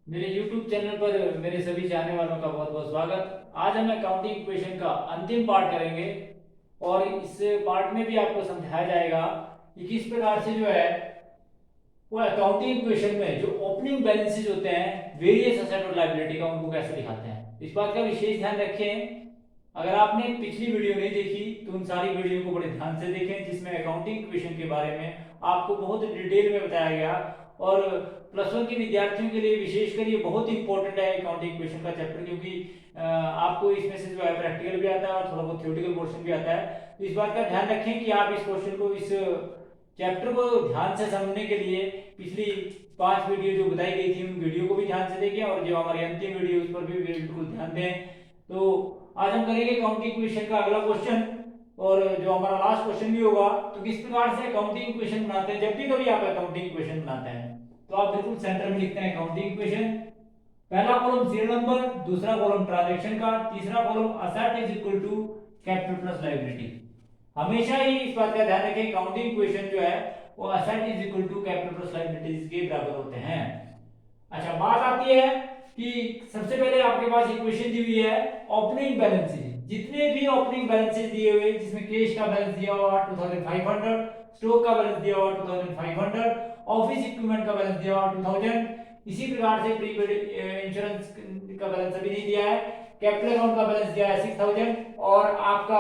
मेरे YouTube channel पर मेरे सभी चाहने वालों का बहुत बहुत स्वागत। आज हम अकाउंटिंग इक्वेशन का अंतिम पार्ट करेंगे और इस पार्ट में भी आपको समझाया जाएगा कि किस प्रकार से जो है वो अकाउंटिंग इक्वेशन में जो ओपनिंग बैलेंसेज होते हैं वेरियस एसेट और लायबिलिटी का उनको कैसे दिखाते हैं। इस बात का विशेष ध्यान रखें। अगर आपने पिछली वीडियो नहीं देखी तो उन सारी वीडियो को बड़े ध्यान से देखें जिसमें अकाउंटिंग इक्वेशन के बारे में आपको बहुत डिटेल में बताया गया। और प्लस वन के विद्यार्थियों के लिए विशेषकर ये बहुत इंपॉर्टेंट है अकाउंटिंग इक्वेशन का चैप्टर, क्योंकि आपको इसमें से जो है प्रैक्टिकल भी आता है और थोड़ा बहुत थ्योरेटिकल पोर्शन भी आता है। तो इस बात का ध्यान रखें कि आप इस क्वेश्चन को, इस चैप्टर को ध्यान से समझने के लिए पिछली 5 वीडियो जो बताई गई थी उन वीडियो को भी ध्यान से देखें और जो हमारी अंतिम वीडियो उस पर भी बिल्कुल ध्यान दें। तो आज हम करेंगे अकाउंटिंग इक्वेशन का अगला क्वेश्चन, और जो हमारा लास्ट क्वेश्चन भी होगा। तो किस प्रकार से अकाउंटिंग इक्वेशन बनाते हैं, जब भी कभी आप अकाउंटिंग इक्वेशन बनाते हैं तो आप बिल्कुल सेंटर में लिखते हैं अकाउंटिंग इक्वेशन। पहला कॉलम सीरियल नंबर, दूसरा कॉलम ट्रांजैक्शन का, तीसरा column asset is equal to capital plus liability. हमेशा ही इस बात का ध्यान रखें अकाउंटिंग इक्वेशन जो है वो asset is equal to capital plus liabilities के बराबर होते हैं। अच्छा, बात आती है कि सबसे पहले आपके पास इक्वेशन दी हुई है ओपनिंग बैलेंसेज। जितने भी ओपनिंग बैलेंसेज दिए हुए जिसमें कैश का बैलेंस दिया हुआ 2500, स्टॉक का बैलेंस दिया हुआ 2500, ऑफिस इक्विपमेंट का बैलेंस दिया हुआ 2000, इसी प्रकार से प्रीपेड इंश्योरेंस का बैलेंस अभी नहीं दिया है, कैपिटल अकाउंट का बैलेंस दिया है 6000 और आपका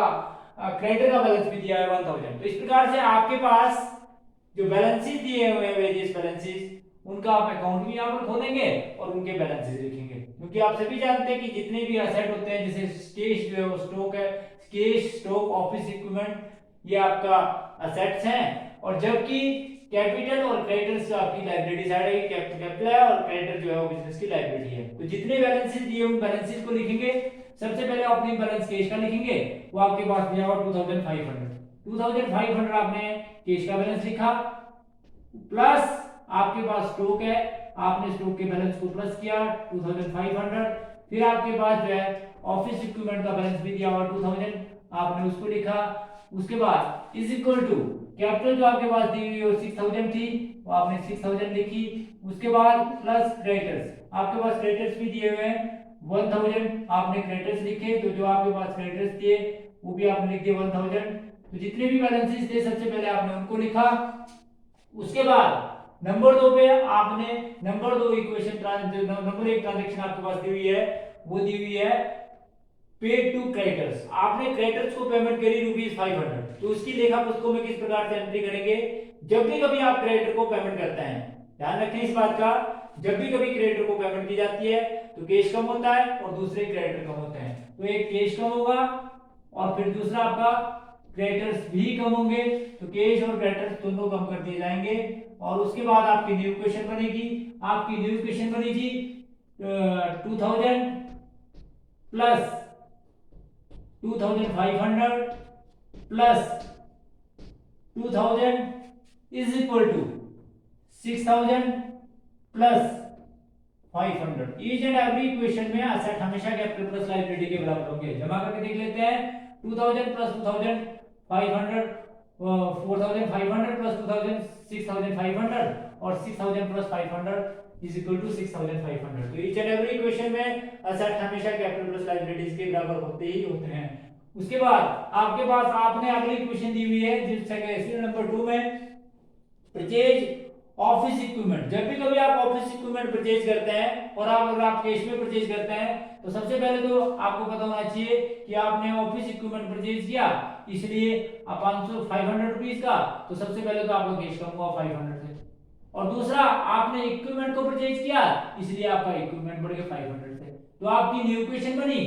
क्रेडिटर का बैलेंस भी दिया है 1000। तो इस प्रकार से आपके पास जो बैलेंसेस दिए हुए हैं वेरियस बैलेंसेस उनका आप अकाउंट भी यहाँ पर खोलेंगे और उनके बैलेंसेस लिखेंगे, क्योंकि आप सभी जानते हैं कि जितने भी असेट होते हैं जैसे कैश जो है वो स्टॉक है, कैश स्टॉक ऑफिस इक्विपमेंट ये आपका असेट्स हैं, और जबकि कैपिटल और क्रेडिटर्स आपकी लायबिलिटी साइड है, कैपिटल है और क्रेडिटर जो है वो बिजनेस की लायबिलिटी है। तो जितने बैलेंसेस दिए उन बैलेंसेस को लिखेंगे। सबसे पहले ओपनिंग बैलेंस कैश का लिखेंगे, वो आपके पास दिया हुआ 2500 आपने कैश का बैलेंस लिखा, प्लस आपके पास स्टॉक है, आपने स्टॉक के बैलेंस को प्लस किया 2500, फिर आपके पास जो है ऑफिस इक्विपमेंट का बैलेंस भी दिया हुआ 2000, आपने उसको लिखा। उसके बाद इज इक्वल टू कैपिटल जो आपके पास दी हुई वो 6000 थी, वो आपने 6000 लिखी। उसके बाद प्लस क्रेडिटर्स, आपके पास क्रेडिटर्स भी दिए हुए हैं 1000, आपने क्रेडिटर्स लिखे। तो जो आपके पास क्रेडिटर्स दिए वो भी आपने लिख दिए 1000। तो जितने भी बैलेंसेस थे सबसे पहले आपने उनको लिखा। उसके बाद नंबर 2 पे आपने नंबर 2 इक्वेशन, नंबर 1 ट्रांजैक्शन आपके पास दी हुई है, वो दी हुई है पेड टू क्रेडिटर्स। आपने क्रेडिटर्स को पेमेंट करी ₹500, तो उसकी लेखा पुस्तकों में किस प्रकार से एंट्री करेंगे। जब भी कभी आप क्रेडिटर को पेमेंट करते हैं, ध्यान रखें इस बात का, जब भी कभी क्रेडिटर को पेमेंट की जाती है तो कैश कम होता है और दूसरे क्रेडिटर कम होते हैं। तो एक कैश कम होगा और फिर दूसरा आपका क्रेडिटर्स भी कम होंगे, तो कैश और क्रेडिटर्स दोनों कम कर दिए जाएंगे। और उसके बाद आपकी न्यू इक्वेशन बनेगी। आपकी न्यू इक्वेशन बनेगी 2000 plus 2500 plus 2000 is equal to 6000 plus 500। Each and every equation में असेट हमेशा कैपिटल प्लस लायबिलिटी के बराबर होंगे। जमा करके देख लेते हैं। 2000 प्लस 2500 4500 प्लस 2000 6500 और 6000 प्लस 500 इज इक्वल टू 6500। तो ईच एंड एवरी इक्वेशन में असेट हमेशा कैपिटल प्लस लायबिलिटीज के बराबर होते ही होते हैं। उसके बाद आपके पास आपने अगली इक्वेशन दी हुई है जिससे नंबर 2 में परचेज ऑफिस इक्विपमेंट। जब भी कभी आप ऑफिस इक्विपमेंट परचेज करते हैं और आप अगर आप कैश में परचेज करते हैं तो सबसे पहले तो आपको पता होना चाहिए कि आपने ऑफिस इक्विपमेंट परचेज किया, इसलिए आप 500 रुपीज का, तो सबसे पहले तो आपका कैश कम हुआ 500 से। और दूसरा आपने इक्विपमेंट को परचेज किया, इसलिए आपका इक्विपमेंट बढ़ गया 500 से। तो आपकी न्यू इक्वेशन बनी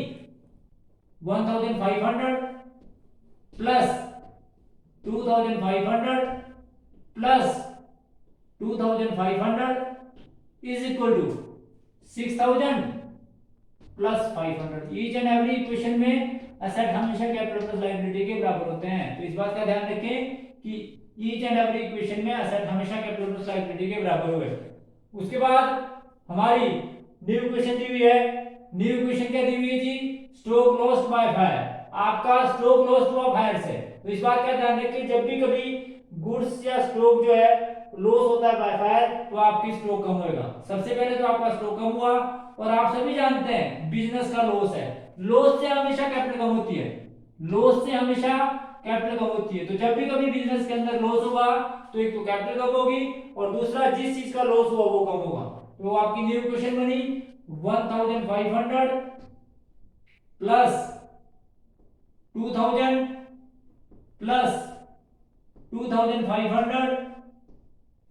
1500 plus 2500 plus 2500 is equal to 6000 plus 500। Each and every equation में असेट हमेशा कैपिटल प्लस लायबिलिटी के बराबर होते हैं। तो इस बात का ध्यान रखें कि ईच एंड एवरी इक्वेशन में असेट हमेशा कैपिटल प्लस लायबिलिटी के बराबर हुए। उसके बाद हमारी न्यू इक्वेशन दी हुई है। न्यू इक्वेशन क्या दी हुई थी, स्टॉक लॉस्ट बाय फायर। आपका स्टॉक लॉस्ट हुआ फायर से। तो इस बात का ध्यान रखें जब भी कभी गुड्स या स्टॉक जो है लॉस होता है बाय फायर तो आपकी स्टॉक कम होएगा। सबसे पहले तो आपका स्टॉक कम हुआ, और आप सभी जानते हैं बिजनेस का लॉस है, लॉस से हमेशा कैपिटल कम होती है, लॉस से हमेशा कैपिटल कम होती है। तो जब भी कभी बिजनेस के अंदर लॉस होगा तो एक तो कैपिटल कम होगी, और दूसरा जिस चीज का लॉस हुआ वो कम होगा। तो आपकी न्यू इक्वेशन बनी 1500 plus 2000 plus 2500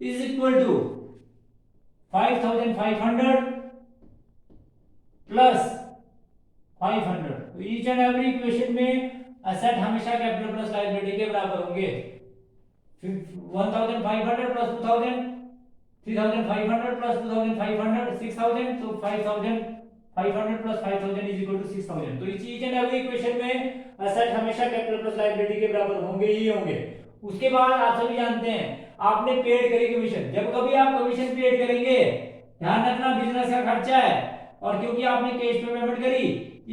is equal to 5500 plus 500। तो ईच एंड एवरी इक्वेशन में एसेट हमेशा कैपिटल प्लस लायबिलिटी के बराबर होंगे। 1500 प्लस 2000, 3500 प्लस 2500, 6000, तो 5500 प्लस 5000 इज इक्वल टू 6000। तो ईच एंड एवरी इक्वेशन में एसेट हमेशा कैपिटल प्लस लायबिलिटी के बराबर होंगे ही होंगे। उसके बाद आप सभी जानते हैं आपने पेड करी कमीशन, जब कभी आप कमीशन पेड करेंगे ध्यान रखना बिजनेस का खर्चा है, और क्योंकि आपने कैश पे पेमेंट करी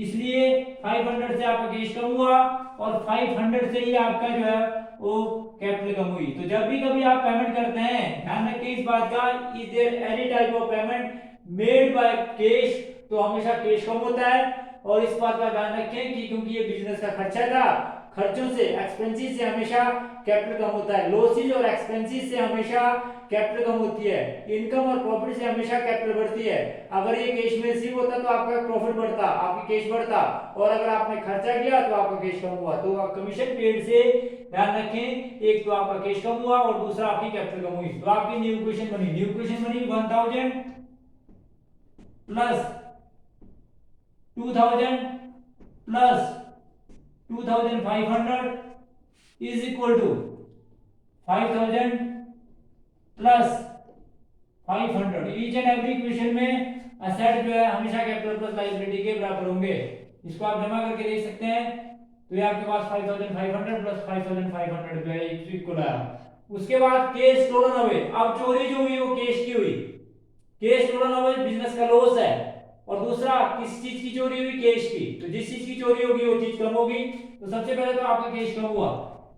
इसलिए 500 से आपका कैश कम हुआ, और 500 से ही आपका जो है वो कैपिटल कम हुई। तो जब भी कभी आप पेमेंट करते हैं ध्यान रखिए इस बात का, is there any type of payment made by cash, तो हमेशा कैश कम होता है। और इस बात का ध्यान रखें कि क्योंकि ये बिजनेस का खर्चा था, खर्चों से एक्सपेंसेस से हमेशा कैपिटल कम होता है, लॉसेज और एक्सपेंसेस से हमेशा कैपिटल कम होती है, इनकम और प्रॉफिट से हमेशा कैपिटल बढ़ती है। अगर ये कैश में रिसीव होता तो आपका प्रॉफिट बढ़ता, आपकी कैश बढ़ता, और अगर आपने खर्चा किया तो आपका कैश कम हुआ। तो कमीशन पेड से ध्यान रखें एक तो आपका कैश कम हुआ और दूसरा आपकी कैपिटल कम हुई। तो आपकी न्यू इक्वेशन बनी 1000 plus 2000 plus 2500 is equal to 5000 plus 500। Each and every equation में एसेट जो है हमेशा कैपिटल प्लस लायबिलिटी के बराबर होंगे। इसको आप जमा करके देख सकते हैं, तो ये आपके पास 5500 प्लस 5500 जो है इक्वल आया। उसके बाद केस स्टोलन अवे, अब चोरी जो हुई वो केश की हुई, केश स्टोलन अवे बिजनेस का लॉस है, और दूसरा किस चीज की चोरी हुई, कैश की। तो जिस चीज की चोरी होगी वो चीज कम होगी। तो सबसे पहले तो आपका कैश कम हुआ,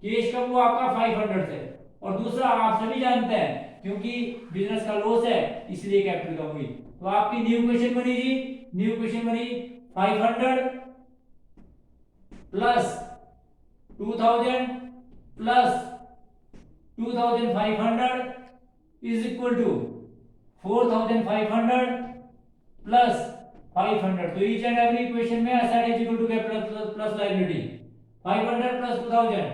कैश कम हुआ आपका 500 से, और दूसरा आप सभी जानते हैं क्योंकि बिजनेस का लॉस है इसलिए कैपिटल कम हुई। तो आपकी न्यू इक्वेशन बनी जी, न्यू इक्वेशन बनी 500 plus 2000 plus 2500 is equal to 4500 plus 500। तो ईच एंड एवरी इक्वेशन में asset is equal to capital plus liability. 500 plus 2000,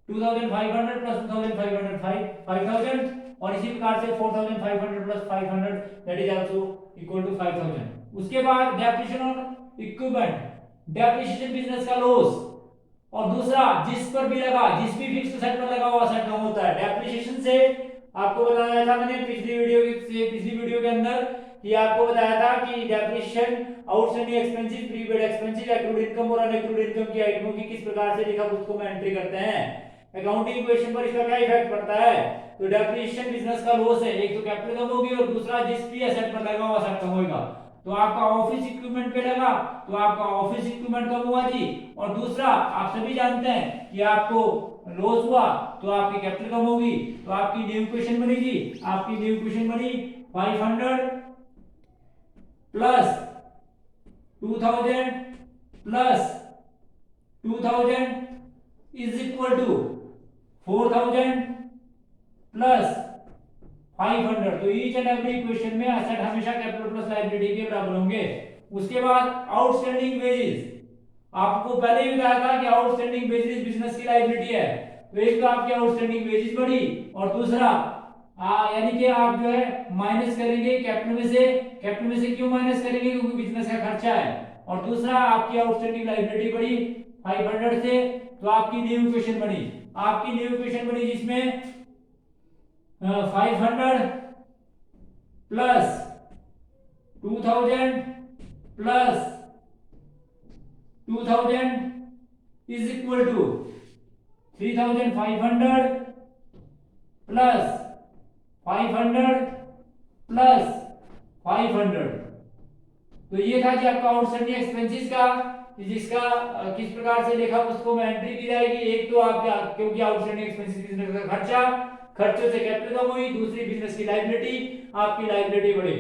2500 plus 2500 5000, और इसी प्रकार से 4500 plus 500 that is also equal to 5000। उसके बाद depreciation on equipment, depreciation business का लॉस, और दूसरा जिस पर भी लगा, जिस भी फिक्स्ड एसेट पर लगा हुआ एसेट कम होता है। डेप्रिसिएशन से आपको बताया था मैंने पिछली वीडियो के अंदर कि आपको बताया था कि depreciation outstanding expenses, prepaid expenses, accrued income और अनएक्रूड इनकम की आइटमों की किस प्रकार से लिखा पुस्तकों में एंट्री करते हैं। अकाउंटिंग इक्वेशन पर इसका क्या इफेक्ट पड़ता है। तो डेप्रिसिएशन बिजनेस का लॉस है, एक तो कैपिटल कम होगी और दूसरा जिस भी एसेट पर लगा हुआ एसेट कम होगा। तो आपका ऑफिस इक्विपमेंट पे लगा तो आपका ऑफिस इक्विपमेंट कम हुआ जी, और दूसरा आप सभी जानते हैं कि आपको लॉस हुआ तो आपकी कैपिटल कम होगी। तो आपकी न्यू इक्वेशन बनी जी, आपकी न्यू इक्वेशन बनी 500 plus 2000 plus 2000 is equal to 4000 plus 500। तो ईच एंड एवरी इक्वेशन में एसेट हमेशा कैपिटल प्लस लायबिलिटी के बराबर होंगे। उसके बाद आउटस्टैंडिंग वेजेस, आपको पहले ही बताया था कि आउटस्टैंडिंग वेजेस बिजनेस की लायबिलिटी है। तो एक तो आपकी आउटस्टैंडिंग वेजेस बढ़ी, और दूसरा यानी कि आप जो है माइनस करेंगे कैपिटल में से। कैपिटल में से क्यों माइनस करेंगे, क्योंकि बिजनेस का खर्चा है। और दूसरा आपकी आउटस्टैंडिंग लायबिलिटी बढ़ी 500 से, तो आपकी न्यू इक्वेशन बनी, आपकी न्यू इक्वेशन बनी जिसमें 500 plus 2000 plus 2000 is equal to 3500 plus 500 plus 500। तो ये था कि आपका आउटस्टैंडिंग एक्सपेंसेस का, जिसका किस प्रकार से लेखा पुस्तकों में एंट्री की जाएगी। एक तो आपका क्योंकि आउटस्टैंडिंग एक्सपेंसेस बिजनेस का खर्चा, खर्चों से कैपिटल कम हुई, दूसरी बिजनेस की लायबिलिटी, आपकी लायबिलिटी बढ़ी।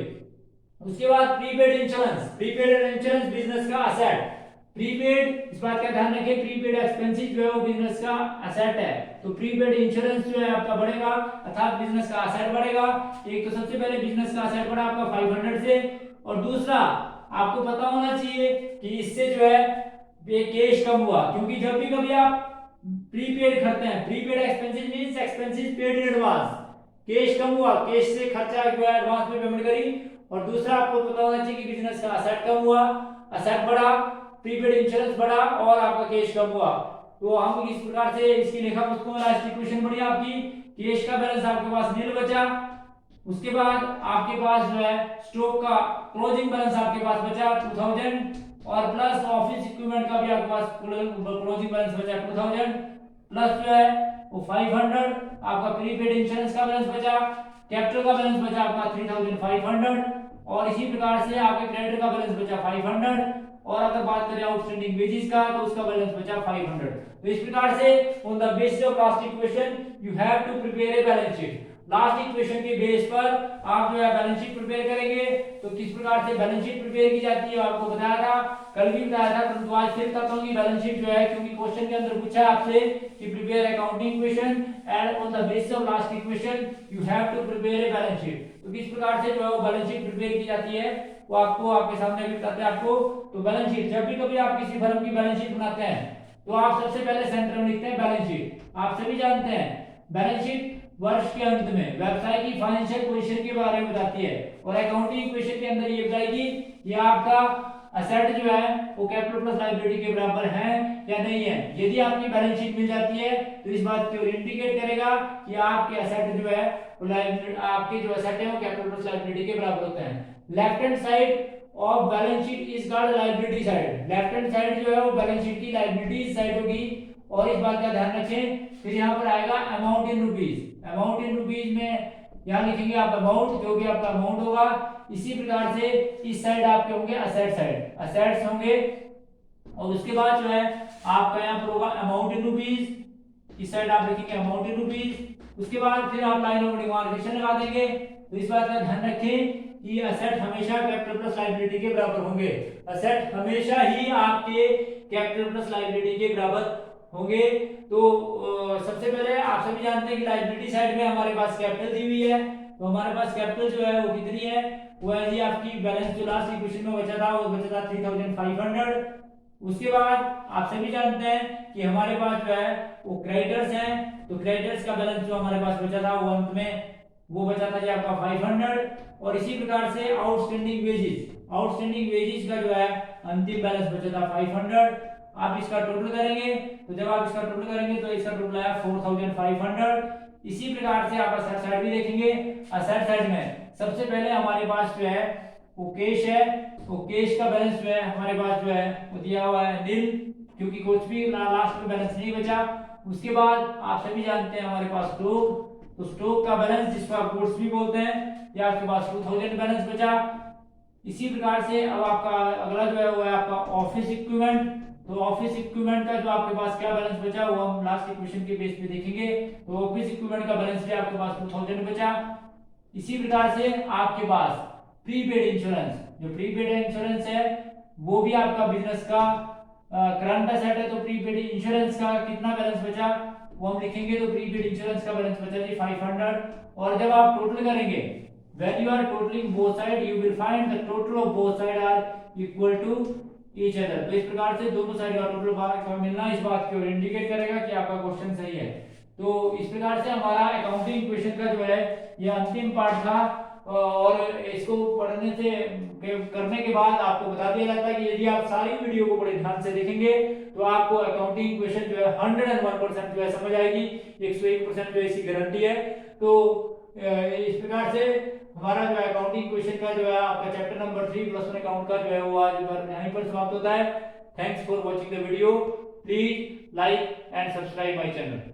उसके बाद prepaid insurance, prepaid insurance business का असेट, प्रीपेड, इस बात का ध्यान रखें, प्रीपेड एक्सपेंसेस जो है वो बिजनेस का असेट है, तो प्रीपेड इंश्योरेंस जो है आपका बढ़ेगा अर्थात बिजनेस का असेट बढ़ेगा। एक तो सबसे पहले बिजनेस का असेट बढ़ा आपका 500 से, और दूसरा आपको पता होना चाहिए कि इससे जो है ये कैश कम हुआ, क्योंकि जब भी कभी आप प्रीपेड करते हैं, prepaid expenses means expenses paid in advance, cash कम हुआ, कैश से खर्चा जो है एडवांस में पेमेंट करी, और दूसरा आपको पता होना चाहिए कि बिजनेस का असेट कम हुआ, असेट बढ़ा, प्रीपेड इंश्योरेंस बढ़ा और आपका कैश कम हुआ। तो हम इस प्रकार से इसकी लेखा पुस्तकों में लास्ट इक्वेशन बढ़ी आपकी, कैश का बैलेंस आपके पास नील बचा, उसके बाद आपके पास जो है स्टॉक का क्लोजिंग बैलेंस आपके पास बचा 2000, और प्लस ऑफिस इक्विपमेंट का भी आपके पास क्लोजिंग बैलेंस बचा 2000, प्लस जो है वो 500 आपका प्रीपेड इंश्योरेंस का बैलेंस बचा, कैपिटल का बैलेंस बचा आपका 3500, और इसी प्रकार से आपके क्रेडिटर का बैलेंस बचा 500, और अगर बात करें आउटस्टैंडिंग वेजेस का तो उसका बैलेंस बचा 500। तो इस प्रकार से on the basis of last equation you have to prepare a balance sheet, last equation के बेस पर आप जो है बैलेंस शीट प्रिपेयर करेंगे। तो किस प्रकार से बैलेंस शीट प्रिपेयर की जाती है आपको बताया था, कल भी बताया था, परंतु आज फिर बताता हूं कि बैलेंस शीट जो है, क्योंकि क्वेश्चन के अंदर पूछा है आपसे कि prepare accounting equation and on the basis of last equation you have to prepare a balance sheet. तो किस प्रकार से जो है वो बैलेंस शीट प्रिपेयर की जाती है वो आपको आपके सामने भी बताते हैं आपको। तो बैलेंस शीट, जब भी कभी आप किसी फर्म की बैलेंस शीट बनाते हैं तो आप सबसे पहले सेंटर में लिखते हैं बैलेंस शीट। आप सभी जानते हैं बैलेंस शीट वर्ष के अंत में व्यवसाय की फाइनेंशियल पोजीशन के बारे में बताती है, और अकाउंटिंग इक्वेशन के अंदर ये बताएगी कि आपका असेट जो है वो कैपिटल प्लस लायबिलिटी के बराबर है या नहीं है। यदि आपकी बैलेंस शीट मिल जाती है तो इस बात की ओर इंडिकेट करेगा कि आपके असेट जो है वो आपके जो असेट है वो कैपिटल प्लस लायबिलिटी के बराबर होते हैं। Left hand side of balance sheet is called liability side, left hand side जो है वो बैलेंस शीट की लायबिलिटी साइड होगी, और इस बात का ध्यान रखें। फिर यहाँ पर आएगा amount in rupees, amount in rupees में यहाँ लिखेंगे आप अमाउंट, जो भी आपका अमाउंट होगा। इसी प्रकार से इस साइड आपके होंगे असेट साइड, असेट्स होंगे, और उसके बाद जो है आपका यहाँ पर होगा अमाउंट इन रुपीज, इस साइड आप लिखेंगे अमाउंट इन रुपीज। उसके बाद फिर आप लाइन ऑफ डिमार्केशन लगा देंगे। तो इस बात का ध्यान रखें कि असेट हमेशा कैपिटल प्लस लायबिलिटी के बराबर होंगे, असेट हमेशा ही आपके कैपिटल प्लस लायबिलिटी के बराबर होंगे। तो सबसे पहले आप सभी जानते हैं कि लायबिलिटी साइड में हमारे पास कैपिटल दी हुई है, तो हमारे पास कैपिटल जो है वो कितनी है, वो है जी आपकी बैलेंस जो लास्ट इक्वेशन में बचा था वो बचा था 3500। उसके बाद आप सभी जानते हैं कि हमारे पास जो है वो क्रेडिटर्स हैं, तो क्रेडिटर्स का बैलेंस जो हमारे पास बचा था वो अंत में वो बचा था जी आपका 500, और इसी प्रकार से आउटस्टैंडिंग वेजेस, आउटस्टैंडिंग वेजेस का जो है अंतिम बैलेंस बचा था 500। आप इसका टोटल करेंगे, तो जब आप इसका टोटल करेंगे तो इसका टोटल आया 4500। इसी प्रकार से आप असेट साइड भी देखेंगे, असेट साइड में सबसे पहले हमारे पास जो है वो कैश है, तो कैश का बैलेंस जो है हमारे पास जो है वो दिया हुआ है नील, क्योंकि कुछ भी लास्ट में बैलेंस नहीं बचा। उसके बाद आप सभी जानते हैं हमारे पास स्टॉक, तो स्टॉक का बैलेंस जिसको आप गुड्स भी बोलते हैं, या आपके पास 2000 बैलेंस बचा। इसी प्रकार से अब आपका अगला जो है वो है आपका ऑफिस इक्विपमेंट, तो ऑफिस इक्विपमेंट का जो आपके पास क्या बैलेंस बचा वो हम लास्ट इक्वेशन के बेस पे देखेंगे। तो ऑफिस इक्विपमेंट का बैलेंस भी आपके पास 2000 बचा। इसी प्रकार से आपके पास प्रीपेड इंश्योरेंस, जो प्रीपेड इंश्योरेंस है वो भी आपका बिजनेस का करंट एसेट है, तो प्रीपेड इंश्योरेंस का कितना बैलेंस बचा वो हम लिखेंगे। तो प्रीपेड इंश्योरेंस का बैलेंस बचा जी 500, और जब आप टोटल करेंगे when you are totaling both side you will find the total of both side are equal to each other। तो इस प्रकार से दोनों साइड का टोटल का मिलना इस बात की ओर इंडिकेट करेगा कि आपका क्वेश्चन सही है। तो इस प्रकार से हमारा अकाउंटिंग इक्वेशन का जो है ये अंतिम पार्ट था, और इसको पढ़ने से करने के बाद आपको बता दिया जाता है कि यदि आप सारी वीडियो को बड़े ध्यान से देखेंगे तो आपको अकाउंटिंग इक्वेशन जो है 101% जो है समझ आएगी, 101% जो है इसकी गारंटी है। तो इस प्रकार से हमारा जो है अकाउंटिंग इक्वेशन का जो है आपका चैप्टर नंबर 3 प्लस 1 अकाउंट का जो है वो आज यहीं पर समाप्त होता है। Thanks for watching the video, please like and subscribe my channel.